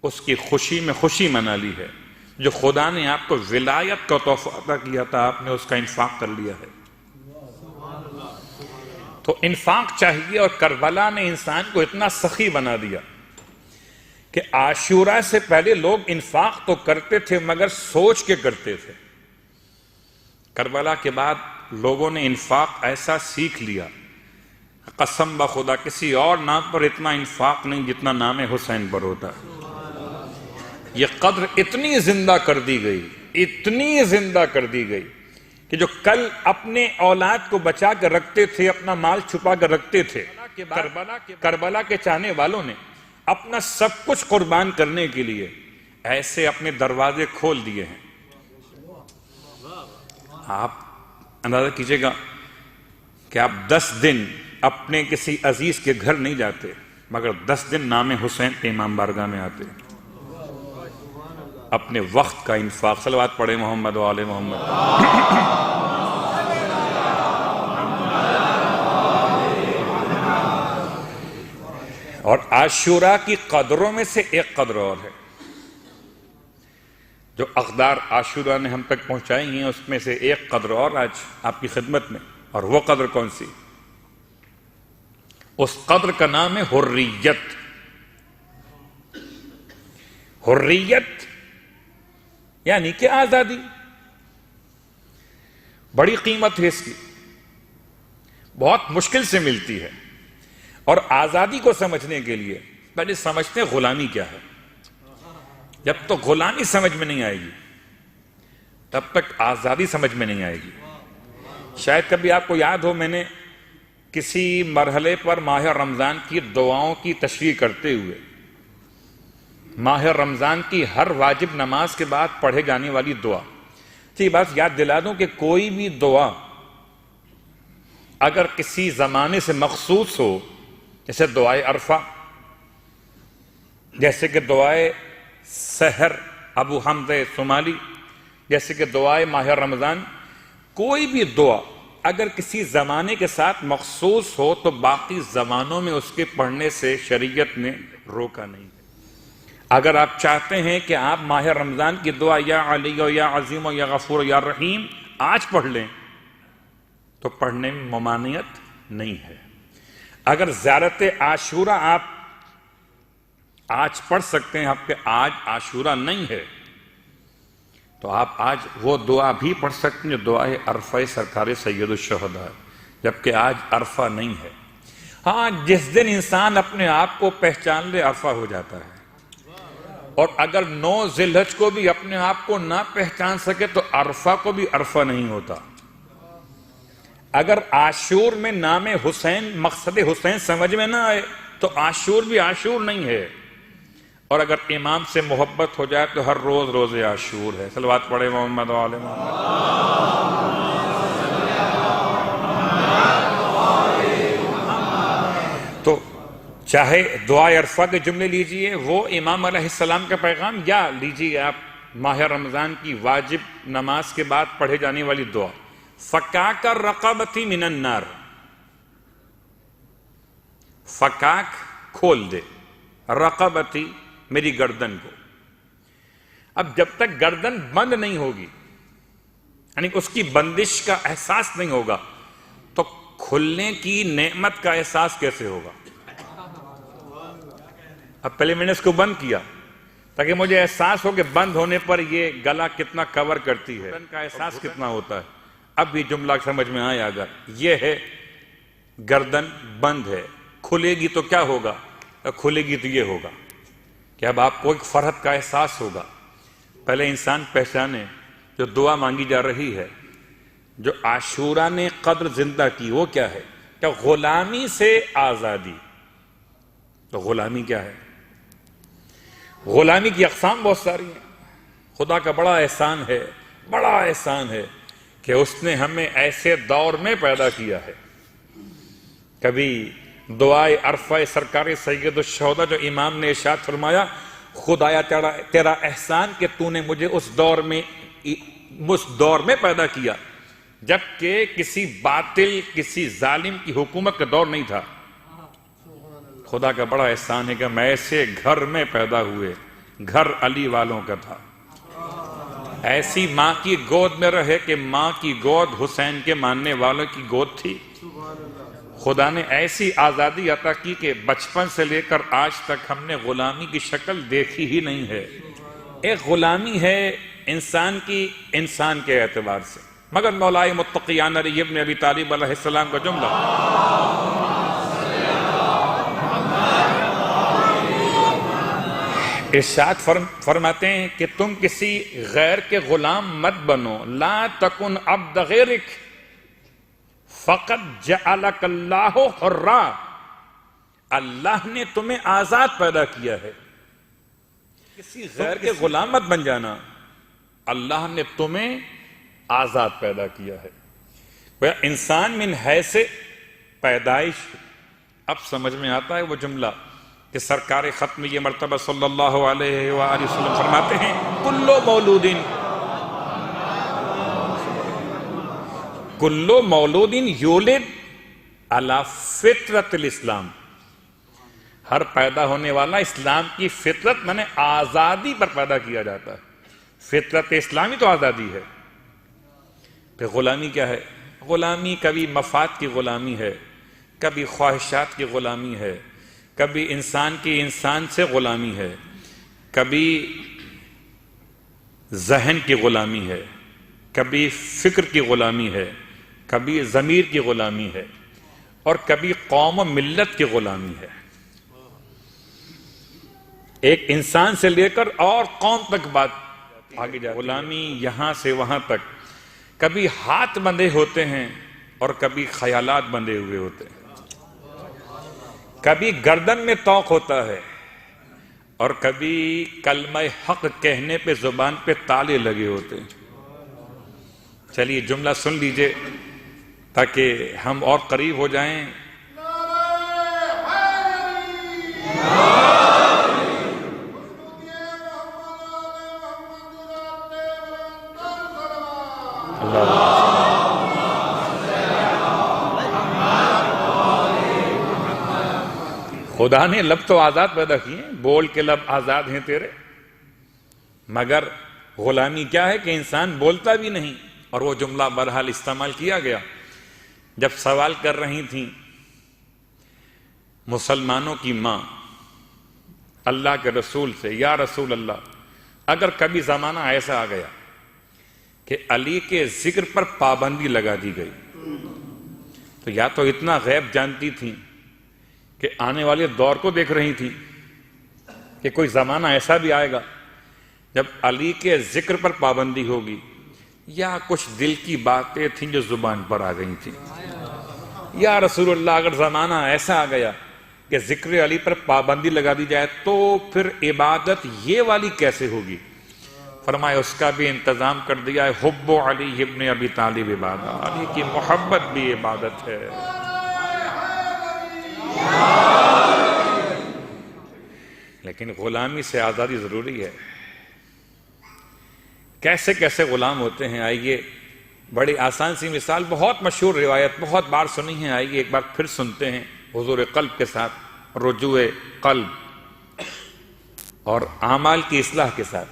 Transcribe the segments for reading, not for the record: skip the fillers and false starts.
اس کی خوشی میں خوشی منا لی ہے. جو خدا نے آپ کو ولایت کا تحفہ عطا کیا تھا، آپ نے اس کا انفاق کر لیا ہے. تو انفاق چاہیے. اور کربلا نے انسان کو اتنا سخی بنا دیا کہ عاشورہ سے پہلے لوگ انفاق تو کرتے تھے مگر سوچ کے کرتے تھے. کربلا کے بعد لوگوں نے انفاق ایسا سیکھ لیا، قسم بخدا کسی اور نام پر اتنا انفاق نہیں جتنا نام حسین پر ہوتا ہے. یہ قدر اتنی زندہ کر دی گئی، اتنی زندہ کر دی گئی کہ جو کل اپنے اولاد کو بچا کر رکھتے تھے، اپنا مال چھپا کر رکھتے تھے، کربلا کے چاہنے والوں نے اپنا سب کچھ قربان کرنے کے لیے ایسے اپنے دروازے کھول دیے ہیں. آپ اندازہ کیجئے گا کہ آپ 10 دن اپنے کسی عزیز کے گھر نہیں جاتے مگر 10 دن نام حسین کے امام بارگاہ میں آتے. اپنے وقت کا انفاق. صلوات پڑھے محمد و آل محمد. اور عاشورہ کی قدروں میں سے ایک قدر اور ہے جو اقدار عاشورہ نے ہم تک پہنچائی ہیں، اس میں سے ایک قدر اور آج آپ کی خدمت میں. اور وہ قدر کون سی؟ اس قدر کا نام ہے حریت. حریت یعنی کہ آزادی. بڑی قیمت ہے اس کی، بہت مشکل سے ملتی ہے. اور آزادی کو سمجھنے کے لیے پہلے سمجھتے ہیں غلامی کیا ہے. جب تک غلامی سمجھ میں نہیں آئے گی تب تک آزادی سمجھ میں نہیں آئے گی. شاید کبھی آپ کو یاد ہو، میں نے کسی مرحلے پر ماہ رمضان کی دعاؤں کی تشریح کرتے ہوئے ماہ رمضان کی ہر واجب نماز کے بعد پڑھے جانے والی دعا یہ بات یاد دلا دوں کہ کوئی بھی دعا اگر کسی زمانے سے مخصوص ہو، جیسے دعائے عرفہ، جیسے کہ دعائے سحر ابو حمزہ صومالی، جیسے کہ دعائے ماہ رمضان، کوئی بھی دعا اگر کسی زمانے کے ساتھ مخصوص ہو تو باقی زمانوں میں اس کے پڑھنے سے شریعت نے روکا نہیں. اگر آپ چاہتے ہیں کہ آپ ماہ رمضان کی دعا یا علی یا عظیم یا غفور یا رحیم آج پڑھ لیں تو پڑھنے میں ممانعت نہیں ہے. اگر زیارت عاشورہ آپ آج پڑھ سکتے ہیں، آپ کے آج عاشورہ نہیں ہے تو آپ آج وہ دعا بھی پڑھ سکتے ہیں جو دعائے عرفہ سرکار سید الشہداء، جبکہ آج عرفہ نہیں ہے. ہاں، جس دن انسان اپنے آپ کو پہچان لے عرفہ ہو جاتا ہے. اور اگر 9 ذی الحجہ کو بھی اپنے آپ کو نہ پہچان سکے تو عرفہ کو بھی عرفہ نہیں ہوتا. اگر عاشور میں نام حسین، مقصد حسین سمجھ میں نہ آئے تو عاشور بھی عاشور نہیں ہے. اور اگر امام سے محبت ہو جائے تو ہر روز روز عاشور ہے. صلوات پڑھے محمد و آل محمد. تو چاہے دعائے عرفہ کے جملے لیجئے، وہ امام علیہ السلام کا پیغام، یا لیجئے آپ ماہ رمضان کی واجب نماز کے بعد پڑھے جانے والی دعا، فکاک رقبتی من النار. فکاک کھول دے، رقبتی میری گردن کو. اب جب تک گردن بند نہیں ہوگی، یعنی اس کی بندش کا احساس نہیں ہوگا، تو کھلنے کی نعمت کا احساس کیسے ہوگا؟ اب پہلے میں نے اس کو بند کیا تاکہ مجھے احساس ہو کہ بند ہونے پر یہ گلا کتنا کور کرتی ہے، گردن کا احساس کتنا ہوتا ہے. اب یہ جملہ سمجھ میں آیا. اگر یہ ہے گردن بند ہے، کھلے گی تو کیا ہوگا؟ کھلے گی تو یہ ہوگا کہ اب آپ کو ایک فرحت کا احساس ہوگا. پہلے انسان پہچانے جو دعا مانگی جا رہی ہے، جو عاشورہ نے قدر زندہ کی، وہ کیا ہے؟ کہ غلامی سے آزادی. تو غلامی کیا ہے؟ غلامی کی اقسام بہت ساری ہیں. خدا کا بڑا احسان ہے، بڑا احسان ہے کہ اس نے ہمیں ایسے دور میں پیدا کیا ہے. کبھی دعائے عرفہ سرکار سید الشہداء جو امام نے ارشاد فرمایا، خدایا تیرا احسان کہ تو نے مجھے اس دور میں پیدا کیا جبکہ کسی باطل، کسی ظالم کی حکومت کا دور نہیں تھا. خدا کا بڑا احسان ہے کہ ہم ایسے گھر میں پیدا ہوئے گھر علی والوں کا تھا. ایسی ماں کی گود میں رہے کہ ماں کی گود حسین کے ماننے والوں کی گود تھی. خدا نے ایسی آزادی عطا کی کہ بچپن سے لے کر آج تک ہم نے غلامی کی شکل دیکھی ہی نہیں ہے. ایک غلامی ہے انسان کی انسان کے اعتبار سے، مگر مولائے متقیان علی ابن ابی طالب علیہ السلام کا جملہ ارشاد فرماتے ہیں کہ تم کسی غیر کے غلام مت بنو. لا تکن عبد غیرک فقط جعلک اللہ حرا. اللہ نے تمہیں آزاد پیدا کیا ہے، کسی غیر کے غلام مت بن جانا. اللہ نے تمہیں آزاد پیدا کیا ہے. انسان من حیث پیدائش. اب سمجھ میں آتا ہے وہ جملہ کہ سرکار ختم یہ مرتبہ صلی اللہ علیہ وآلہ وسلم فرماتے ہیں کلو مولود یولد علی فطرت الاسلام. ہر پیدا ہونے والا اسلام کی فطرت میں نے آزادی پر پیدا کیا جاتا ہے. فطرت اسلامی تو آزادی ہے. پھر غلامی کیا ہے؟ غلامی کبھی مفاد کی غلامی ہے، کبھی خواہشات کی غلامی ہے، کبھی انسان کی انسان سے غلامی ہے، کبھی ذہن کی غلامی ہے، کبھی فکر کی غلامی ہے، کبھی ضمیر کی غلامی ہے، اور کبھی قوم و ملت کی غلامی ہے. ایک انسان سے لے کر اور قوم تک بات آگے جائے. غلامی یہاں سے وہاں تک. کبھی ہاتھ بندھے ہوتے ہیں اور کبھی خیالات بندھے ہوئے ہوتے ہیں. کبھی گردن میں طوق ہوتا ہے اور کبھی کلمہ حق کہنے پہ زبان پہ تالے لگے ہوتے ہیں. چلیے جملہ سن لیجئے تاکہ ہم اور قریب ہو جائیں. خدا نے لب تو آزاد پیدا کیے ہیں، بول کے لب آزاد ہیں تیرے، مگر غلامی کیا ہے کہ انسان بولتا بھی نہیں. اور وہ جملہ بہرحال استعمال کیا گیا جب سوال کر رہی تھیں مسلمانوں کی ماں اللہ کے رسول سے، یا رسول اللہ اگر کبھی زمانہ ایسا آ گیا کہ علی کے ذکر پر پابندی لگا دی گئی، تو یا تو اتنا غیب جانتی تھیں کہ آنے والے دور کو دیکھ رہی تھیں کہ کوئی زمانہ ایسا بھی آئے گا جب علی کے ذکر پر پابندی ہوگی، یا کچھ دل کی باتیں تھیں جو زبان پر آ گئی تھیں. یا رسول اللہ اگر زمانہ ایسا آ گیا کہ ذکر علی پر پابندی لگا دی جائے تو پھر عبادت یہ والی کیسے ہوگی؟ فرمایا اس کا بھی انتظام کر دیا ہے. حب علی ابن ابی طالب عبادت، علی کی محبت بھی عبادت ہے. لیکن غلامی سے آزادی ضروری ہے. کیسے کیسے غلام ہوتے ہیں؟ آئیے بڑی آسان سی مثال، بہت مشہور روایت، بہت بار سنی ہے، آئیے ایک بار پھر سنتے ہیں حضور قلب کے ساتھ، رجوع قلب اور اعمال کی اصلاح کے ساتھ.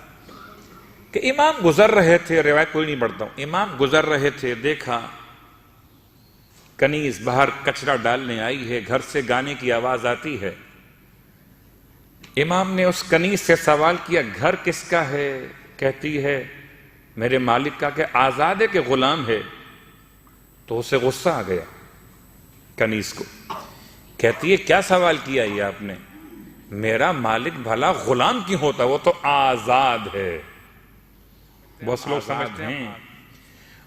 کہ امام گزر رہے تھے، روایت کوئی نہیں پڑھتا ہوں، امام گزر رہے تھے، دیکھا کنیز باہر کچرا ڈالنے آئی ہے، گھر سے گانے کی آواز آتی ہے. امام نے اس کنیز سے سوال کیا گھر کس کا ہے؟ کہتی ہے میرے مالک کا. کہ آزاد ہے کہ غلام ہے؟ تو اسے غصہ آ گیا کنیز کو. کہتی ہے کیا سوال کیا یہ آپ نے؟ میرا مالک بھلا غلام کیوں ہوتا؟ وہ تو آزاد ہے. بہت لوگ سمجھتے ہیں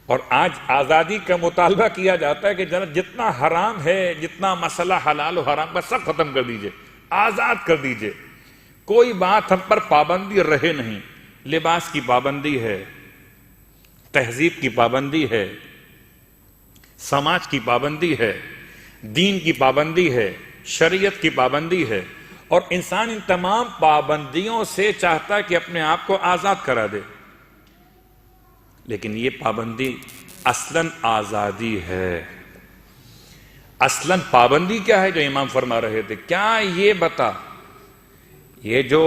اور آج آزادی کا مطالبہ کیا جاتا ہے کہ جتنا حرام ہے، جتنا مسئلہ حلال و حرام کا سب ختم کر دیجئے، آزاد کر دیجئے، کوئی بات ہم پر پابندی رہے نہیں. لباس کی پابندی ہے، تہذیب کی پابندی ہے، سماج کی پابندی ہے، دین کی پابندی ہے، شریعت کی پابندی ہے، اور انسان ان تمام پابندیوں سے چاہتا ہے کہ اپنے آپ کو آزاد کرا دے. لیکن یہ پابندی اصلاً آزادی ہے. اصلاً پابندی کیا ہے جو امام فرما رہے تھے؟ کیا یہ بتا، یہ جو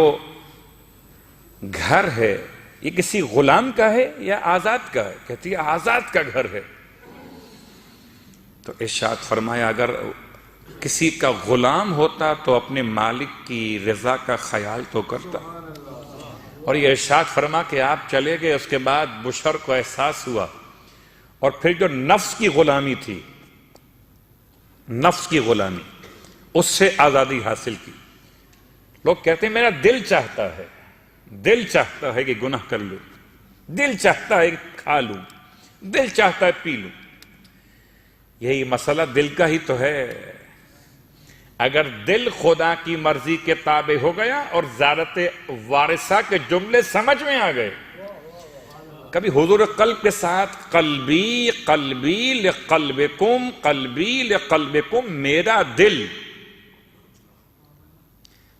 گھر ہے یہ کسی غلام کا ہے یا آزاد کا ہے؟ کہتی ہے آزاد کا گھر ہے۔ تو ارشاد فرمایا اگر کسی کا غلام ہوتا تو اپنے مالک کی رضا کا خیال تو کرتا۔ اور یہ ارشاد فرما کہ آپ چلے گئے، اس کے بعد بشر کو احساس ہوا، اور پھر جو نفس کی غلامی تھی، نفس کی غلامی، اس سے آزادی حاصل کی۔ لوگ کہتے ہیں میرا دل چاہتا ہے، دل چاہتا ہے کہ گناہ کر لوں، دل چاہتا ہے کہ کھا لوں، دل چاہتا ہے پی لوں۔ یہی مسئلہ دل کا ہی تو ہے۔ اگر دل خدا کی مرضی کے تابع ہو گیا اور زیادت وارثہ کے جملے سمجھ میں آ گئے، کبھی حضور قلب کے ساتھ قلبی قلبی لقلبکم، قلبی لقلبکم، میرا دل،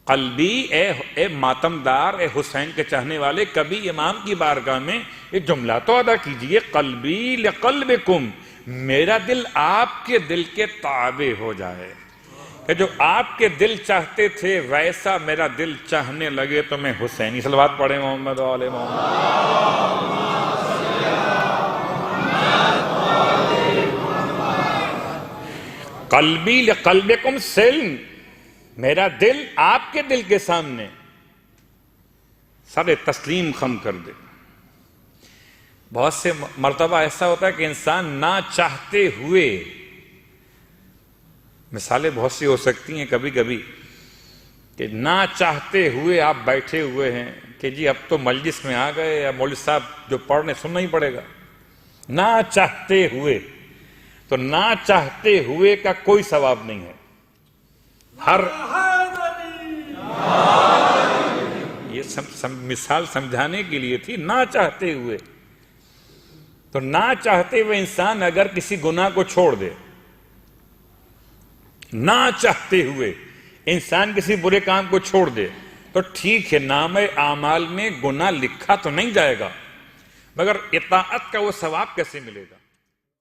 قلبی اے ماتمدار، اے حسین کے چاہنے والے، کبھی امام کی بارگاہ میں یہ جملہ تو ادا کیجئے، قلبی لقلبکم، میرا دل آپ کے دل کے تابع ہو جائے، کہ جو آپ کے دل چاہتے تھے ویسا میرا دل چاہنے لگے تو میں حسینی صلوات پڑھیں محمد و آل محمد۔ قلبی لقلبکم سلم، میرا دل آپ کے دل کے سامنے سر تسلیم خم کر دے۔ بہت سے مرتبہ ایسا ہوتا ہے کہ انسان نہ چاہتے ہوئے، مثالیں بہت سی ہو سکتی ہیں کبھی کبھی، کہ نہ چاہتے ہوئے آپ بیٹھے ہوئے ہیں کہ جی اب تو مجلس میں آ گئے، یا مولوی صاحب جو پڑھنے سننا ہی پڑے گا، نہ چاہتے ہوئے۔ تو نہ چاہتے ہوئے کا کوئی ثواب نہیں ہے۔ ہر یہ مثال سمجھانے کے لیے تھی، نہ چاہتے ہوئے۔ تو نہ چاہتے ہوئے انسان اگر کسی گناہ کو چھوڑ دے، نہ چاہتے ہوئے انسان کسی برے کام کو چھوڑ دے، تو ٹھیک ہے، نام اعمال میں گناہ لکھا تو نہیں جائے گا، مگر اطاعت کا وہ ثواب کیسے ملے گا؟